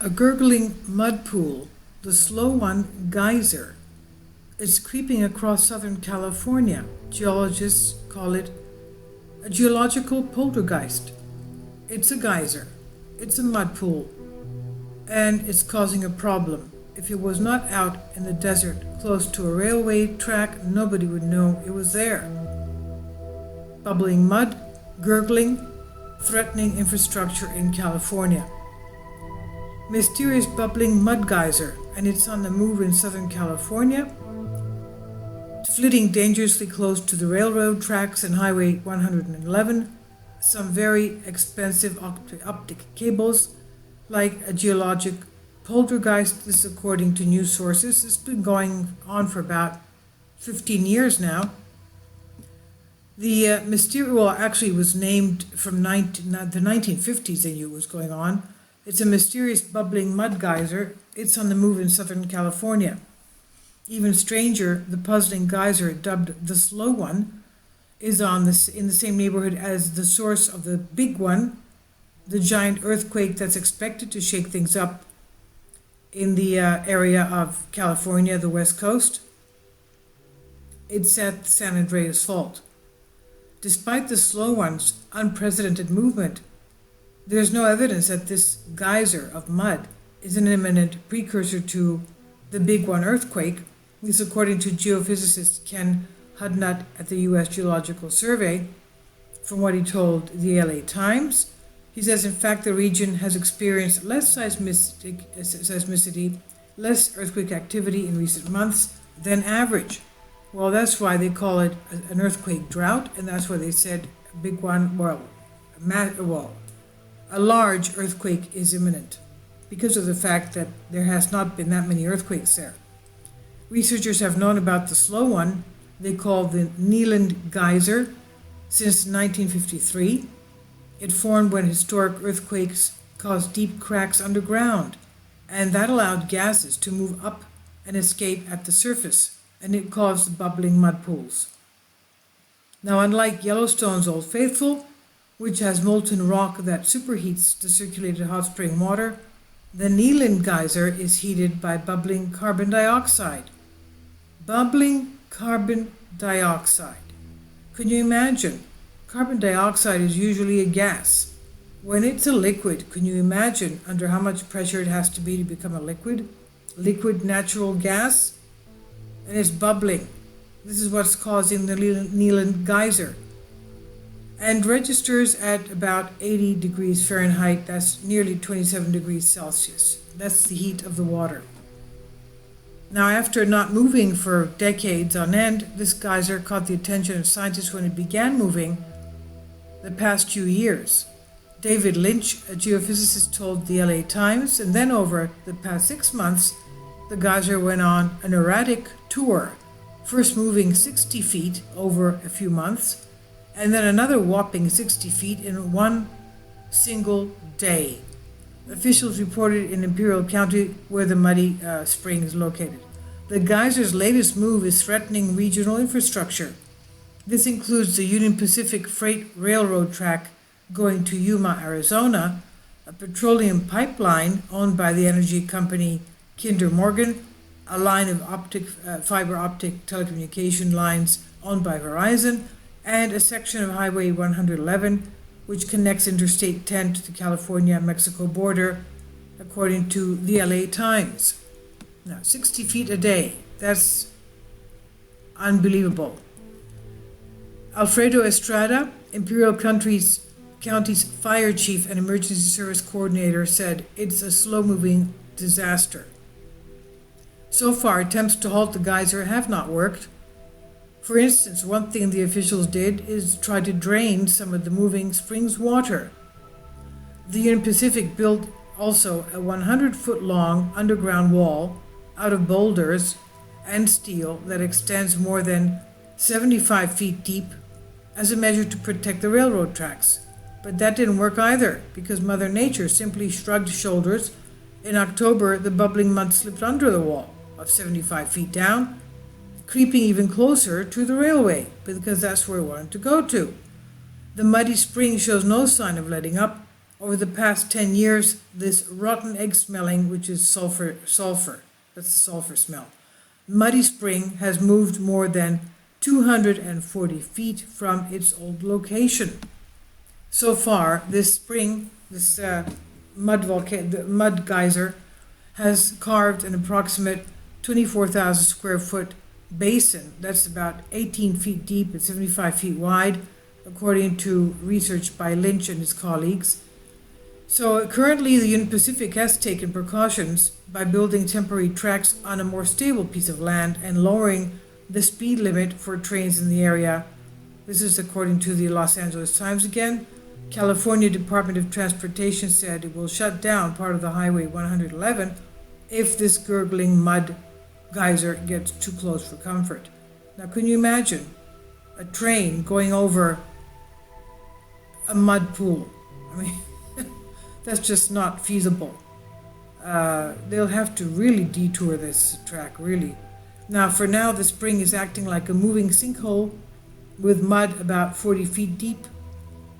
A gurgling mud pool, the slow one Geyser, is creeping across Southern California. Geologists call it a geological poltergeist. It's a geyser, it's a mud pool, and it's causing a problem. If it was not out in the desert close to a railway track, nobody would know it was there. Bubbling mud, gurgling, threatening infrastructure in California. Mysterious bubbling mud geyser, and it's on the move in Southern California, flitting dangerously close to the railroad tracks and Highway 111, some very expensive optic cables, like a geologic poltergeist. This is according to news sources. It's been going on for about 15 years now. The actually was named from the 1950s. They knew it was going on. It's a mysterious bubbling mud geyser. It's on the move in Southern California. Even stranger, the puzzling geyser, dubbed the slow one, is in the same neighborhood as the source of the big one, the giant earthquake that's expected to shake things up in the area of California, the West Coast. It's at San Andreas Fault. Despite the slow one's unprecedented movement, there's no evidence that this geyser of mud is an imminent precursor to the big one earthquake. This according to geophysicist Ken Hudnut at the U.S. Geological Survey. From what he told the LA Times, he says, in fact, the region has experienced less seismicity, less earthquake activity in recent months than average. Well, that's why they call it an earthquake drought, and that's why they said a big one, a large earthquake is imminent, because of the fact that there has not been that many earthquakes there. Researchers have known about the slow one, they call the Niland geyser, since 1953. It formed when historic earthquakes caused deep cracks underground, and that allowed gases to move up and escape at the surface, and it caused the bubbling mud pools. Now, unlike Yellowstone's Old Faithful, which has molten rock that superheats the circulated hot spring water, the Niland geyser is heated by bubbling carbon dioxide. Bubbling carbon dioxide. Can you imagine? Carbon dioxide is usually a gas. When it's a liquid, can you imagine under how much pressure it has to be to become a liquid? Liquid natural gas? And it's bubbling. This is what's causing the Niland geyser. And registers at about 80 degrees Fahrenheit. That's nearly 27 degrees Celsius. That's the heat of the water. Now, after not moving for decades on end, this geyser caught the attention of scientists when it began moving the past few years. David Lynch, a geophysicist, told the LA Times, and then over the past 6 months, the geyser went on an erratic tour, first moving 60 feet over a few months, and then another whopping 60 feet in one single day. Officials reported in Imperial County, where the muddy spring is located. The geyser's latest move is threatening regional infrastructure. This includes the Union Pacific Freight Railroad track going to Huma, Arizona, a petroleum pipeline owned by the energy company Kinder Morgan, a line of fiber optic telecommunication lines owned by Verizon, and a section of Highway 111, which connects Interstate 10 to the California-Mexico border, according to the LA Times. Now, 60 feet a day, that's unbelievable. Alfredo Estrada, Imperial County's fire chief and emergency service coordinator, said it's a slow-moving disaster. So far, attempts to halt the geyser have not worked. For instance, one thing the officials did is try to drain some of the moving spring's water. The Union Pacific built also a 100-foot-long underground wall out of boulders and steel that extends more than 75 feet deep as a measure to protect the railroad tracks. But that didn't work either, because Mother Nature simply shrugged shoulders. In October, the bubbling mud slipped under the wall of 75 feet down, creeping even closer to the railway, because that's where it wanted to go to. The muddy spring shows no sign of letting up, Over the past 10 years, this rotten egg smelling, which is sulfur, that's the sulfur smell, muddy spring has moved more than 240 feet from its old location. So far, this spring, this mud geyser, has carved an approximate 24,000 square foot basin that's about 18 feet deep and 75 feet wide, according to research by Lynch and his colleagues. So currently the Union Pacific has taken precautions by building temporary tracks on a more stable piece of land and lowering the speed limit for trains in the area. This is according to the Los Angeles Times again. California Department of Transportation said it will shut down part of the Highway 111 if this gurgling mud geyser gets too close for comfort. Now, can you imagine a train going over a mud pool? I mean, that's just not feasible. They'll have to really detour this track, really. Now, for now, the spring is acting like a moving sinkhole with mud about 40 feet deep.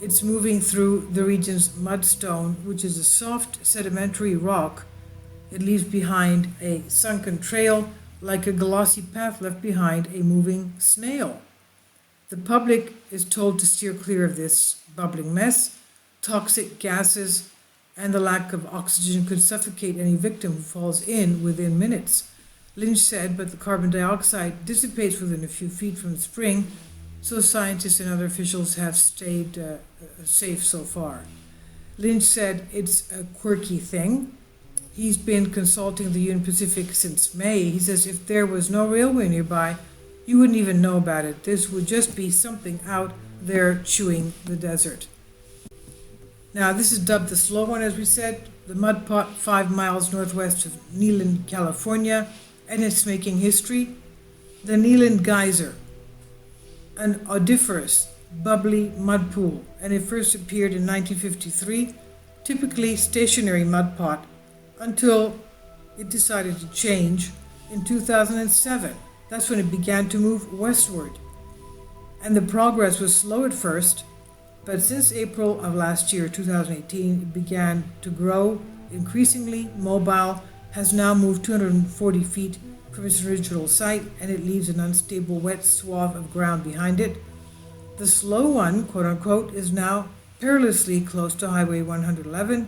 It's moving through the region's mudstone, which is a soft sedimentary rock. It leaves behind a sunken trail like a glossy path left behind a moving snail. The public is told to steer clear of this bubbling mess. Toxic gases and the lack of oxygen could suffocate any victim who falls in within minutes. Lynch said, but the carbon dioxide dissipates within a few feet from the spring, so scientists and other officials have stayed safe so far. Lynch said it's a quirky thing. He's been consulting the Union Pacific since May. He says if there was no railway nearby, you wouldn't even know about it. This would just be something out there chewing the desert. Now, this is dubbed the slow one, as we said, the mud pot 5 miles northwest of Niland, California, and it's making history. The Niland Geyser, an odoriferous, bubbly mud pool, and it first appeared in 1953, typically stationary mud pot, until it decided to change in 2007. That's when it began to move westward. And the progress was slow at first, but since April of last year, 2018, it began to grow, increasingly mobile, has now moved 240 feet from its original site, and it leaves an unstable wet swath of ground behind it. The slow one, quote unquote, is now perilously close to Highway 111,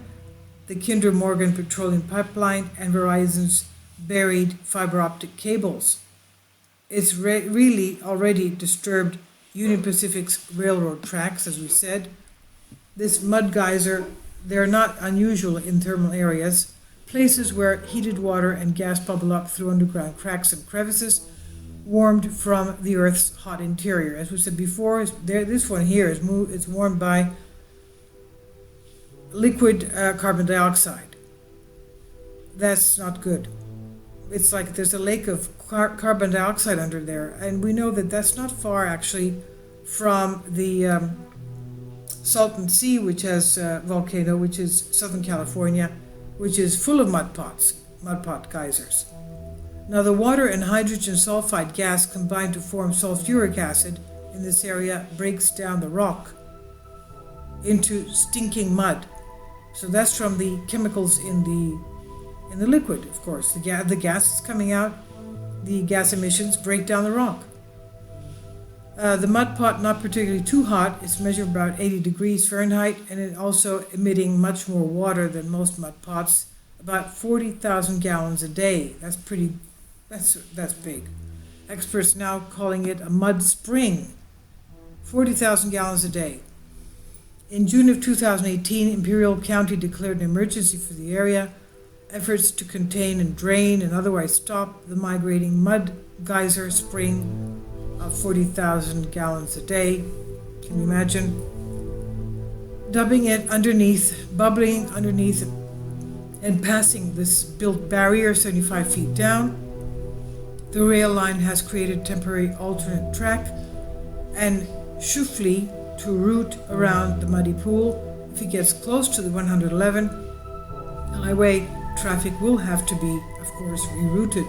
the Kinder Morgan petroleum pipeline, and Verizon's buried fiber optic cables. It's really already disturbed Union Pacific's railroad tracks, as we said. This mud geyser, they're not unusual in thermal areas, places where heated water and gas bubble up through underground cracks and crevices, warmed from the Earth's hot interior. As we said before, this one here is warmed by liquid carbon dioxide. That's not good. It's like there's a lake of carbon dioxide under there, and we know that that's not far actually from the Salton Sea, which has a volcano, which is Southern California, which is full of mud pot geysers. Now, the water and hydrogen sulfide gas combine to form sulfuric acid in this area, breaks down the rock into stinking mud. So that's from the chemicals in the liquid, of course. The gas is coming out. The gas emissions break down the rock. The mud pot, not particularly too hot, it's measured about 80 degrees Fahrenheit, and it also emitting much more water than most mud pots, about 40,000 gallons a day. That's big. Experts now calling it a mud spring. 40,000 gallons a day. In June of 2018, Imperial County declared an emergency for the area. Efforts to contain and drain and otherwise stop the migrating mud geyser spring of 40,000 gallons a day. Can you imagine? Bubbling underneath and passing this built barrier 75 feet down. The rail line has created temporary alternate track and shuffly to route around the muddy pool. If it gets close to the 111 highway, traffic will have to be, of course, rerouted.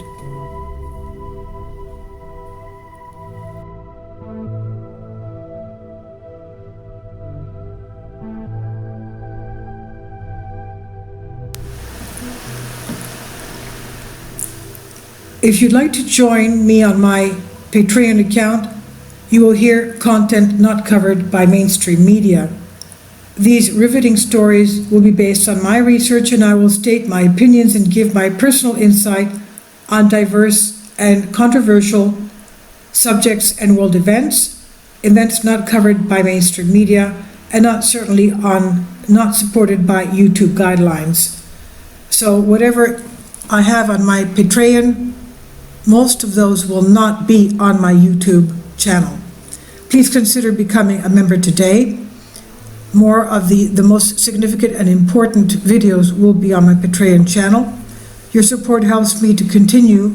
If you'd like to join me on my Patreon account, you will hear content not covered by mainstream media. These riveting stories will be based on my research, and I will state my opinions and give my personal insight on diverse and controversial subjects and world events not covered by mainstream media, and not supported by YouTube guidelines. So whatever I have on my Patreon, most of those will not be on my YouTube channel. Please consider becoming a member today. More of the most significant and important videos will be on my Patreon channel. Your support helps me to continue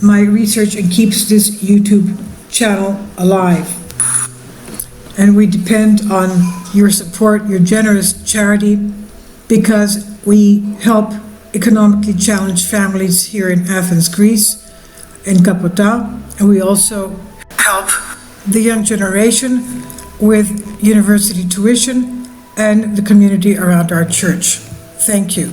my research and keeps this YouTube channel alive. And we depend on your support, your generous charity, because we help economically challenged families here in Athens, Greece, in Kapota, and we also help the young generation with university tuition and the community around our church. Thank you.